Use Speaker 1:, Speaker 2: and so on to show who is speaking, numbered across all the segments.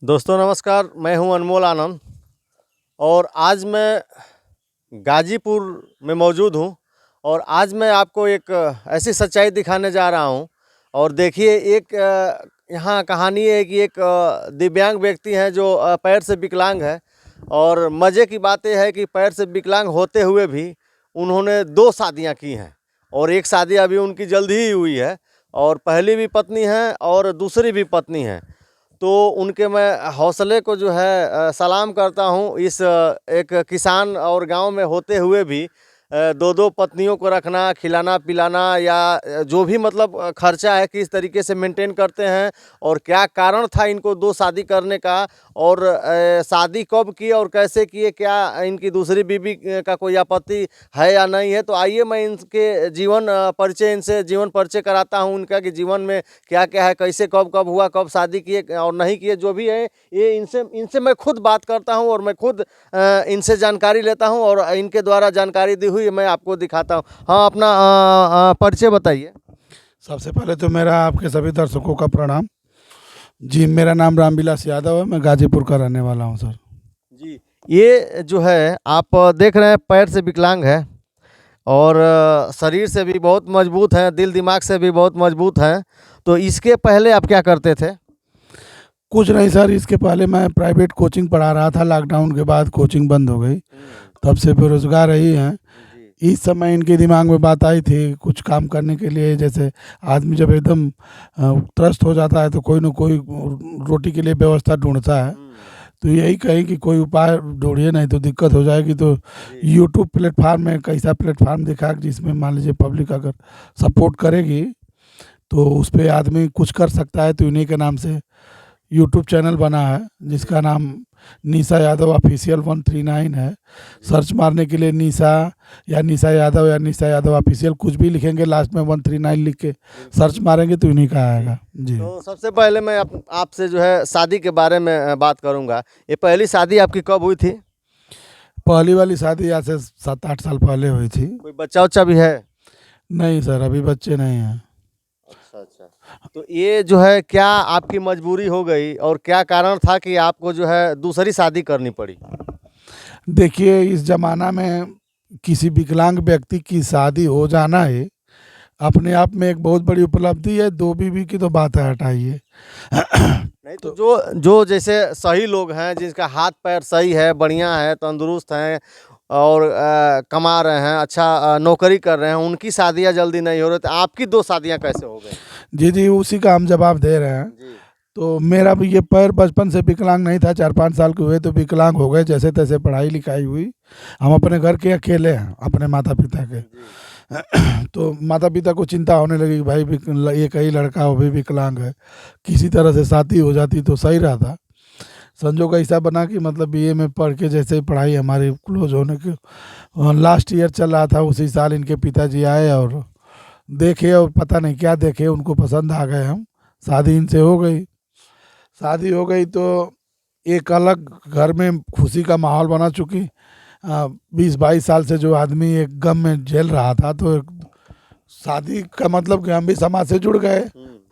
Speaker 1: दोस्तों नमस्कार, मैं हूं अनमोल आनंद और आज मैं गाजीपुर में मौजूद हूं और आज मैं आपको एक ऐसी सच्चाई दिखाने जा रहा हूं। और देखिए एक यहाँ कहानी है कि एक दिव्यांग व्यक्ति हैं जो पैर से विकलांग है। और मज़े की बात यह है कि पैर से विकलांग होते हुए भी उन्होंने 2 शादियां की हैं और एक शादी अभी उनकी जल्द ही हुई है और पहली भी पत्नी है और दूसरी भी पत्नी है। तो उनके मैं हौसले को जो है सलाम करता हूँ। इस एक किसान और गांव में होते हुए भी 2-2 पत्नियों को रखना, खिलाना पिलाना या जो भी मतलब खर्चा है किस तरीके से मेंटेन करते हैं और क्या कारण था इनको 2 शादी करने का और शादी कब की और कैसे किए, क्या इनकी दूसरी बीवी का कोई आपत्ति है या नहीं है। तो आइए मैं इनके इनसे जीवन परिचय कराता हूँ उनका कि जीवन में क्या क्या है, कैसे कब कब हुआ, कब शादी किए और नहीं किए, जो भी है ये इनसे मैं खुद बात करता हूँ और मैं खुद इनसे जानकारी लेता हूँ और इनके द्वारा जानकारी दी हुई मैं आपको दिखाता हूँ। हाँ, अपना परिचय बताइए।
Speaker 2: सबसे पहले तो मेरा आपके सभी दर्शकों का प्रणाम जी। मेरा नाम रामविलास यादव है, मैं गाजीपुर का रहने वाला हूं सर
Speaker 1: जी, ये जो है आप देख रहे हैं पैर से विकलांग है और शरीर से भी बहुत मजबूत हैं, दिल दिमाग से भी बहुत मजबूत हैं। तो इसके पहले आप क्या करते थे?
Speaker 2: कुछ नहीं सर, इसके पहले मैं प्राइवेट कोचिंग पढ़ा रहा था। लॉकडाउन के बाद कोचिंग बंद हो गई, तब से बेरोजगार रही हैं। इस समय इनके दिमाग में बात आई थी कुछ काम करने के लिए। जैसे आदमी जब एकदम त्रस्त हो जाता है तो कोई ना कोई रोटी के लिए व्यवस्था ढूंढता है। तो यही कहीं कि कोई उपाय ढूंढिए, नहीं तो दिक्कत हो जाएगी। तो यूट्यूब प्लेटफार्म में एक ऐसा प्लेटफार्म देखा जिसमें मान लीजिए पब्लिक अगर सपोर्ट करेगी तो उस पर आदमी कुछ कर सकता है। तो इन्हीं के नाम से यूट्यूब चैनल बना है जिसका नाम निशा यादव ऑफिशियल 139 है। सर्च मारने के लिए निशा यादव या निशा यादव ऑफिशियल कुछ भी लिखेंगे, लास्ट में 139 लिख के सर्च मारेंगे तो इन्हीं का आएगा जी।
Speaker 1: तो सबसे पहले मैं आपसे जो है शादी के बारे में बात करूंगा। ये पहली शादी आपकी कब हुई थी?
Speaker 2: पहली वाली शादी आज से 7-8 साल पहले हुई थी।
Speaker 1: कोई बच्चा उच्चा भी है?
Speaker 2: नहीं सर, अभी बच्चे नहीं हैं।
Speaker 1: अच्छा अच्छा। तो ये जो है क्या आपकी मजबूरी हो गई और क्या कारण था कि आपको जो है दूसरी शादी करनी पड़ी?
Speaker 2: देखिए, इस जमाना में किसी विकलांग व्यक्ति की शादी हो जाना है अपने आप में एक बहुत बड़ी उपलब्धि है। 2 बीवी की तो बात है, हटाइए।
Speaker 1: नहीं तो जो जैसे सही लोग हैं, जिनका हाथ पैर सही है, बढ़िया है, तंदुरुस्त हैं और कमा रहे हैं, अच्छा नौकरी कर रहे हैं, उनकी शादियां जल्दी नहीं हो रही, तो आपकी 2 शादियां कैसे हो गई?
Speaker 2: जी जी, उसी का हम जवाब दे रहे हैं।
Speaker 1: जी।
Speaker 2: तो मेरा भी ये पैर बचपन से विकलांग नहीं था, 4-5 साल के हुए तो विकलांग हो गए। जैसे तैसे पढ़ाई लिखाई हुई। हम अपने घर के अकेले हैं, अपने माता पिता के। तो माता पिता को चिंता होने लगी कि भाई एक ही लड़का वो भी विकलांग है, किसी तरह से शादी हो जाती तो सही रहता। संजोग ऐसा बना कि मतलब बीए में पढ़ के जैसे ही पढ़ाई हमारी क्लोज होने के लास्ट ईयर चल रहा था, उसी साल इनके पिताजी आए और देखे, और पता नहीं क्या देखे, उनको पसंद आ गए हम। शादी इनसे हो गई। शादी हो गई तो एक अलग घर में खुशी का माहौल बना चुकी। 20-22 साल से जो आदमी एक गम में झेल रहा था, तो एक शादी का मतलब कि हम भी समाज से जुड़ गए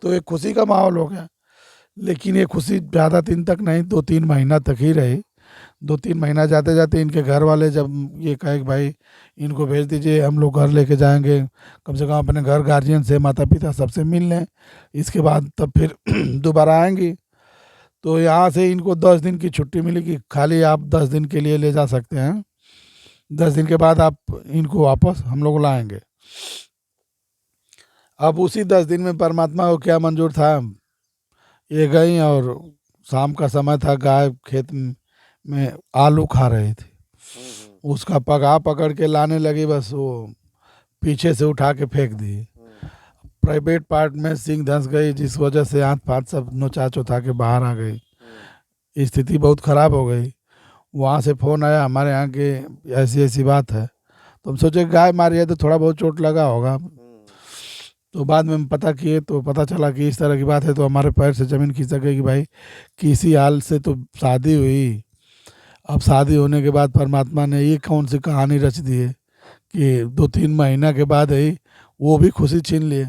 Speaker 2: तो एक खुशी का माहौल हो गया। लेकिन ये खुशी ज़्यादा दिन तक नहीं, 2-3 महीना तक ही रही। 2-3 महीना जाते जाते इनके घर वाले जब ये कहे कि भाई इनको भेज दीजिए, हम लोग घर लेके जाएंगे, कम से कम अपने घर गार्जियन से, माता पिता सबसे मिल लें, इसके बाद तब फिर दोबारा आएंगी। तो यहाँ से इनको 10 दिन की छुट्टी मिली कि खाली आप 10 दिन के लिए ले जा सकते हैं, 10 दिन के बाद आप इनको वापस हम लोग लाएंगे। अब उसी 10 दिन में परमात्मा को क्या मंजूर था, ये गई और शाम का समय था, गाय खेत में आलू खा रही थी। उसका पगा पकड़ के लाने लगी, बस वो पीछे से उठा के फेंक दी। प्राइवेट पार्ट में सिंग धंस गई, जिस वजह से हाथ पाथ सब नोचा चोथा के बाहर आ गई। स्थिति बहुत ख़राब हो गई। वहाँ से फ़ोन आया हमारे यहाँ के ऐसी ऐसी बात है। तो हम सोचे गाय मारी है तो थोड़ा बहुत चोट लगा होगा। तो बाद में हम पता किए तो पता चला कि इस तरह की बात है। तो हमारे पैर से ज़मीन खिसक गई कि भाई किसी हाल से तो शादी हुई। अब शादी होने के बाद परमात्मा ने ये कौन सी कहानी रच दी है कि 2-3 महीना के बाद ही वो भी खुशी छीन लिए।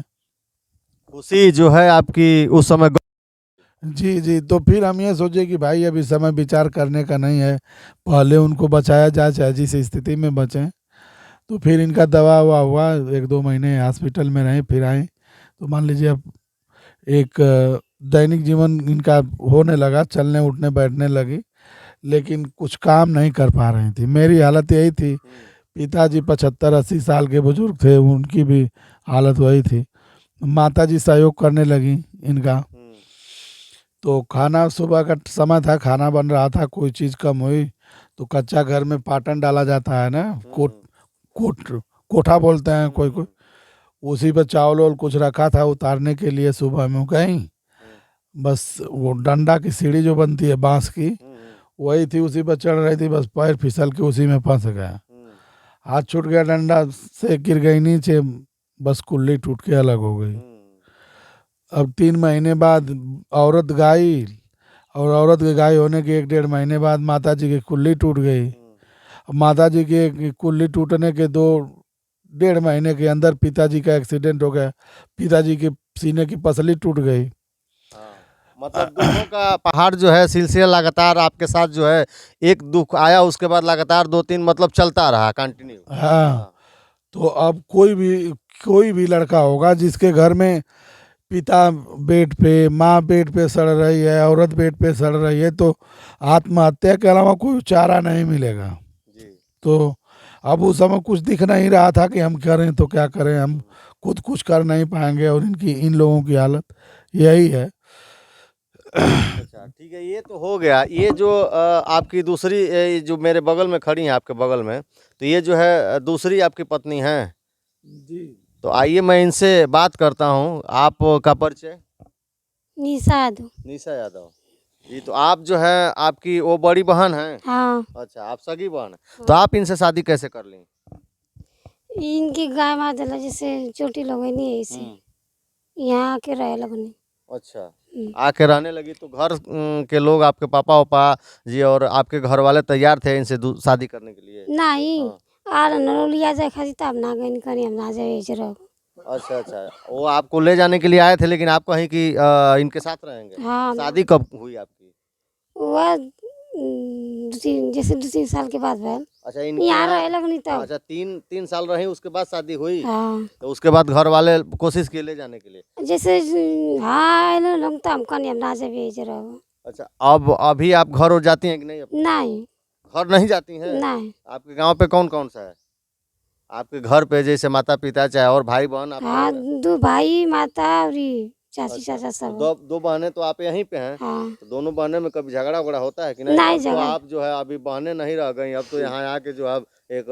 Speaker 1: खुशी जो है आपकी उस समय
Speaker 2: जी जी। तो फिर हम ये सोचे कि भाई अभी समय विचार करने का नहीं है, पहले उनको बचाया जाए चाहे जिस स्थिति में बचें। तो फिर इनका दवा ववा हुआ, 1-2 महीने हॉस्पिटल में रहे, फिर आए। तो मान लीजिए अब एक दैनिक जीवन इनका होने लगा, चलने उठने बैठने लगी, लेकिन कुछ काम नहीं कर पा रही थी। मेरी हालत यही थी। पिताजी 75-80 साल के बुजुर्ग थे, उनकी भी हालत वही थी। माता जी सहयोग करने लगी इनका। तो खाना सुबह का समय था, खाना बन रहा था, कोई चीज़ कम हुई तो कच्चा घर में पाटन डाला जाता है ना, कोट कोठा बोलते हैं कोई कोई, उसी पर चावल वावल कुछ रखा था उतारने के लिए। सुबह में गई, बस वो डंडा की सीढ़ी जो बनती है बांस की, वही थी, उसी पर चढ़ रही थी, बस पैर फिसल के उसी में फंस गया। हाथ छूट गया, डंडा से गिर गई नीचे, बस कुल्ली टूट के अलग हो गई। अब 3 महीने बाद औरत गाई, और औरत के गाय होने के 1-1.5 महीने बाद माता जी की कुल्ली टूट गई। अब माता जी की कुल्ली टूटने के 2-1.5 महीने के अंदर पिताजी का एक्सीडेंट हो गया, पिताजी की सीने की पसली टूट गई।
Speaker 1: मतलब दुखों का पहाड़ जो है सिलसिला लगातार आपके साथ जो है, एक दुख आया उसके बाद लगातार 2-3 मतलब चलता रहा कंटिन्यू।
Speaker 2: हाँ। तो अब कोई भी लड़का होगा जिसके घर में पिता बेड पे, माँ बेड पे सड़ रही है, औरत बेड पे सड़ रही है, तो आत्महत्या के अलावा कोई चारा नहीं मिलेगा।
Speaker 1: जी।
Speaker 2: तो अब उस समय कुछ दिख नहीं रहा था कि हम करें तो क्या करें, हम खुद कुछ कर नहीं पाएंगे, और इन लोगों की हालत यही है।
Speaker 1: अच्छा ठीक है, ये तो हो गया। ये जो आपकी दूसरी ये जो मेरे बगल में खड़ी हैं आपके बगल में, तो ये जो है दूसरी आपकी पत्नी हैं।
Speaker 2: जी।
Speaker 1: तो आइए मैं इनसे बात करता हूँ। आपका परिचय?
Speaker 3: निशा यादव।
Speaker 1: निशा यादव जी। तो आप जो है आपकी वो बड़ी बहन है?
Speaker 3: हाँ,
Speaker 1: अच्छा, आप सगी बहन है। तो आप इनसे शादी कैसे कर ली?
Speaker 3: इनकी गाय मार दिला, जैसे चोटी लगनी है इसे, यहाँ आके रहे लगनी।
Speaker 1: अच्छा, आके रहने लगी तो घर के लोग, आपके पापा उपा जी और आपके घर वाले तैयार थे इनसे शादी करने के लिए?
Speaker 3: नहीं,
Speaker 1: हाँ।
Speaker 3: आर नरोलिया जाए खाती तब ना गई करी, हम ना जाए रहो।
Speaker 1: अच्छा अच्छा, वो आपको ले जाने के लिए आए थे, लेकिन आप कहीं कि इनके साथ रहेंगे?
Speaker 3: हाँ,
Speaker 1: शादी कब हुई आपकी?
Speaker 3: वह जैसे 2-3 साल के बाद भैल।
Speaker 1: अच्छा, इनके
Speaker 3: यहाँ
Speaker 1: यहाँ
Speaker 3: रहे लगनी तब।
Speaker 1: अच्छा, 3 साल रही उसके बाद शादी हुई?
Speaker 3: हाँ,
Speaker 1: तो उसके बाद घर वाले कोशिश किए ले जाने के लिए?
Speaker 3: जैसे हाँ लोग तो हम कहीं हम ना जाए रहो।
Speaker 1: अच्छा, अब अभी आप घर हो जाती हैं कि नहीं? अपने
Speaker 3: नहीं
Speaker 1: घर नहीं जाती हैं?
Speaker 3: नहीं।
Speaker 1: आपके गांव पे कौन कौन सा है आपके घर पे, जैसे माता पिता चाहे और भाई बहन
Speaker 3: हाँ,
Speaker 1: आपके?
Speaker 3: 2 भाई माता और चाची
Speaker 1: अच्छा,
Speaker 3: चाचा
Speaker 1: तो
Speaker 3: सब।
Speaker 1: दो बहनें तो आप यहीं पे हैं।
Speaker 3: हाँ,
Speaker 1: तो दोनों बहनें में कभी झगड़ा वगड़ा होता है कि नहीं?
Speaker 3: नहीं
Speaker 1: अब तो
Speaker 3: झगड़ा।
Speaker 1: आप जो है अभी बहनें नहीं रह गई, अब तो यहाँ आके जो है एक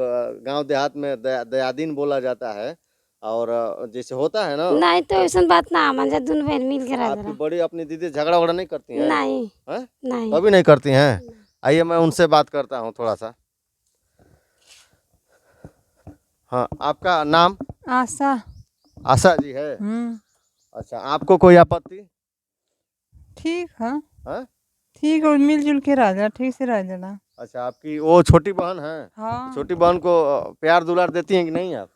Speaker 1: गांव देहात में दयादीन बोला जाता है, और जैसे होता है ना।
Speaker 3: नहीं तो ऐसा बात ना, हम जा दोनों बहन मिल के रह
Speaker 1: आपकी
Speaker 3: जरा।
Speaker 1: बड़ी अपनी दीदी झगड़ा वगड़ा नहीं करती हैं?
Speaker 3: नहीं
Speaker 1: हैं?
Speaker 3: नहीं।
Speaker 1: कभी नहीं करती हैं? आइए मैं उनसे बात करता हूँ थोड़ा सा। हाँ, आपका नाम?
Speaker 4: आशा।
Speaker 1: आशा जी है? अच्छा, आपको कोई आपत्ति?
Speaker 4: ठीक है,
Speaker 1: हाँ?
Speaker 4: ठीक है, मिलजुल के रह जा, ठीक से रह जाना।
Speaker 1: अच्छा, आपकी वो छोटी बहन है?
Speaker 4: हाँ,
Speaker 1: छोटी बहन को प्यार दुलार देती हैं कि नहीं आप?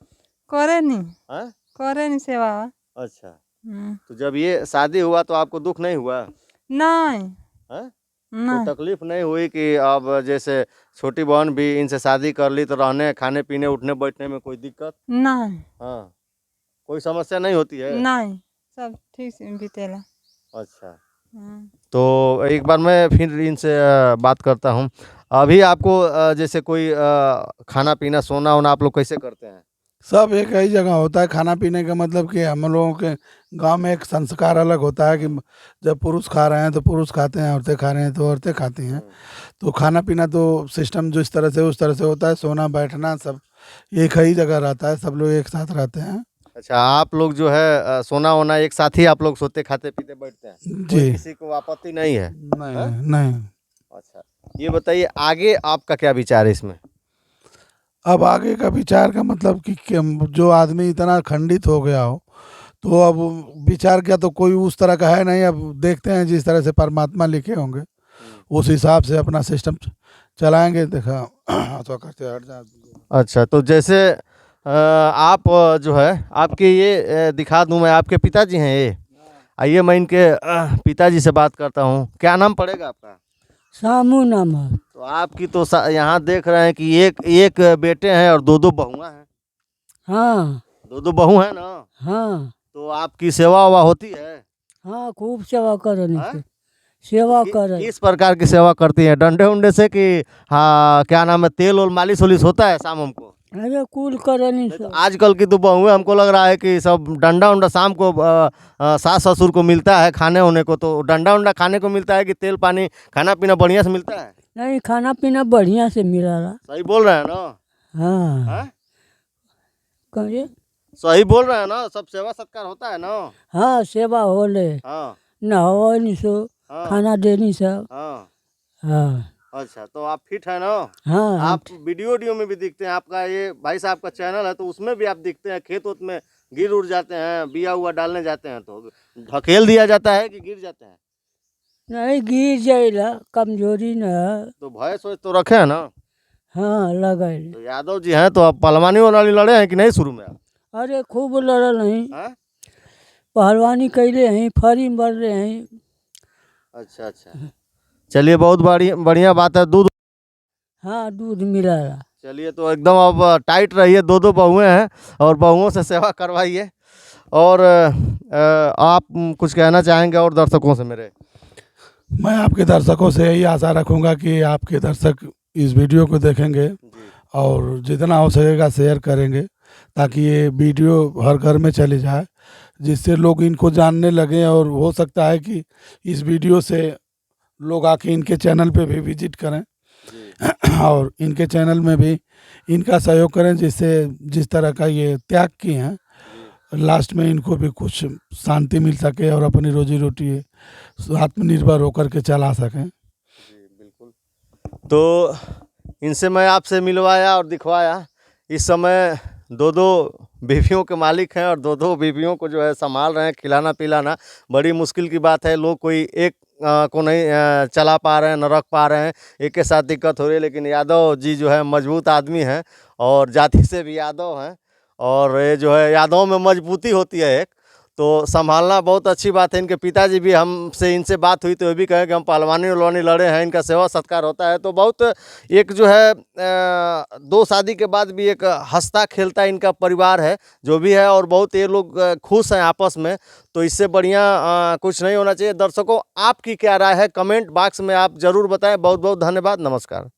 Speaker 4: करे नहीं,
Speaker 1: हाँ?
Speaker 4: करे नहीं सेवा।
Speaker 1: अच्छा,
Speaker 4: हम्म,
Speaker 1: तो जब ये शादी हुआ तो आपको दुख नहीं हुआ?
Speaker 4: नहीं
Speaker 1: हाँ?
Speaker 4: नहीं।
Speaker 1: तो तकलीफ नहीं हुई कि अब जैसे छोटी बहन भी इनसे शादी कर ली तो रहने खाने पीने उठने बैठने में कोई दिक्कत?
Speaker 4: नहीं
Speaker 1: हाँ, कोई समस्या नहीं होती है?
Speaker 4: नहीं, सब ठीक से बीतेला।
Speaker 1: अच्छा,
Speaker 4: हम्म,
Speaker 1: तो एक बार मैं फिर इनसे बात करता हूँ। अभी आपको जैसे कोई खाना पीना सोना वोना आप लोग कैसे करते हैं?
Speaker 2: सब एक ही जगह होता है खाना पीने का, मतलब कि हम लोगों के गांव में एक संस्कार अलग होता है कि जब पुरुष खा रहे हैं तो पुरुष खाते हैं, औरतें खा रहे हैं तो औरतें खाती हैं। तो खाना पीना तो सिस्टम जो इस तरह से उस तरह से होता है, सोना बैठना सब एक ही जगह रहता है, सब लोग एक साथ रहते हैं।
Speaker 1: अच्छा, आप लोग जो है सोना वोना एक साथ ही आप लोग सोते खाते पीते बैठते हैं? कोई
Speaker 2: जी।
Speaker 1: किसी को आपत्ति नहीं है?
Speaker 2: नहीं नहीं।
Speaker 1: अच्छा, ये बताइए आगे आपका क्या विचार है इसमें?
Speaker 2: अब आगे का विचार का मतलब कि जो आदमी इतना खंडित हो गया हो, तो अब विचार क्या, तो कोई उस तरह का है नहीं। अब देखते हैं जिस तरह से परमात्मा लिखे होंगे उस हिसाब से अपना सिस्टम चलाएंगे। देखा तो करते हट जा।
Speaker 1: अच्छा, तो जैसे आप जो है आपके ये दिखा दूं मैं, आपके पिताजी हैं ये? आइए मैं इनके पिताजी से बात करता हूँ। क्या नाम पड़ेगा आपका?
Speaker 5: सामू नाम है।
Speaker 1: तो आपकी तो यहाँ देख रहे हैं कि एक एक बेटे हैं और दो दो बहुएं हैं।
Speaker 5: हाँ
Speaker 1: दो दो बहू हैं ना,
Speaker 5: हाँ
Speaker 1: तो आपकी सेवा वेवा होती है?
Speaker 5: हाँ, खूब सेवा करनी
Speaker 1: हाँ?
Speaker 5: से सेवा कर।
Speaker 1: किस प्रकार की सेवा करती हैं? डंडे उंडे से कि हाँ क्या नाम है, तेल और मालिश वालिश होता है शाम हमको?
Speaker 5: अरे कुल करनी
Speaker 1: तो
Speaker 5: से।
Speaker 1: आजकल की तो बहुएं हमको लग रहा है कि सब डंडा उंडा शाम को सास ससुर को मिलता है खाने होने को, तो डंडा उंडा खाने को मिलता है कि तेल पानी खाना पीना बढ़िया से मिलता है?
Speaker 5: नहीं, खाना पीना बढ़िया से मिला रहा।
Speaker 1: सही बोल रहे हैं ना?
Speaker 5: हाँ
Speaker 1: हाँ?
Speaker 5: कहिए।
Speaker 1: सही बोल रहे हैं ना? सब सेवा सत्कार होता है ना?
Speaker 5: हाँ, सेवा होले,
Speaker 1: हाँ
Speaker 5: नहवानी सो,
Speaker 1: हाँ
Speaker 5: खाना देनी सब।
Speaker 1: हाँ।
Speaker 5: हाँ
Speaker 1: अच्छा, तो आप फिट है ना?
Speaker 5: हाँ
Speaker 1: आप वीडियो में भी दिखते हैं, आपका ये भाई साहब का चैनल है तो उसमें भी आप दिखते हैं, खेत उत में गिर उड़ जाते हैं, बिया हुआ डालने जाते हैं तो ढकेल दिया जाता है कि गिर जाते हैं?
Speaker 5: नहीं, गिर जाइला, कमजोरी न है।
Speaker 1: तो भय सोच तो रखे हैं ना?
Speaker 5: हाँ लगाइल।
Speaker 1: तो यादव जी हैं तो आप पहलवानी वाली लड़े हैं कि नहीं शुरू में आप?
Speaker 5: अरे खूब लड़ल नहीं,
Speaker 1: हैं?
Speaker 5: पहलवानी कैले हैं, फरी बढ़ रहे हैं।
Speaker 1: अच्छा अच्छा, चलिए बहुत बढ़िया बात है। दूध,
Speaker 5: हाँ, दूध मिला रहा।
Speaker 1: चलिए तो एकदम अब टाइट रहिए, दो दो बहुएं हैं और बहुओं से सेवा करवाइए। और आप कुछ कहना चाहेंगे और दर्शकों से मेरे?
Speaker 2: मैं आपके दर्शकों से यही आशा रखूंगा कि आपके दर्शक इस वीडियो को देखेंगे और जितना हो सकेगा शेयर करेंगे, ताकि ये वीडियो हर घर में चली जाए, जिससे लोग इनको जानने लगें। और हो सकता है कि इस वीडियो से लोग आके इनके चैनल पे भी विजिट करें और इनके चैनल में भी इनका सहयोग करें, जिससे जिस तरह का ये त्याग किए हैं लास्ट में इनको भी कुछ शांति मिल सके और अपनी रोजी रोटी आत्मनिर्भर होकर के चला सकें।
Speaker 1: बिल्कुल। तो इनसे मैं आपसे मिलवाया और दिखवाया। इस समय दो दो बीवियों के मालिक हैं और दो दो बीवियों को जो है संभाल रहे हैं, खिलाना पिलाना बड़ी मुश्किल की बात है। लोग कोई एक को नहीं चला पा रहे हैं, न रख पा रहे हैं, एक के साथ दिक्कत हो रही है। लेकिन यादव जी जो है मजबूत आदमी हैं और जाति से भी यादव हैं और ये जो है यादव में मजबूती होती है एक, तो संभालना बहुत अच्छी बात है। इनके पिताजी भी, हमसे इनसे बात हुई तो ये भी कहे कि हम पहलवानी उलवानी लड़े हैं, इनका सेवा सत्कार होता है। तो बहुत एक जो है दो शादी के बाद भी एक हंसता खेलता इनका परिवार है जो भी है, और बहुत ये लोग खुश हैं आपस में। तो इससे बढ़िया कुछ नहीं होना चाहिए। दर्शकों, आपकी क्या राय है कमेंट बॉक्स में आप ज़रूर बताएं। बहुत बहुत धन्यवाद, नमस्कार।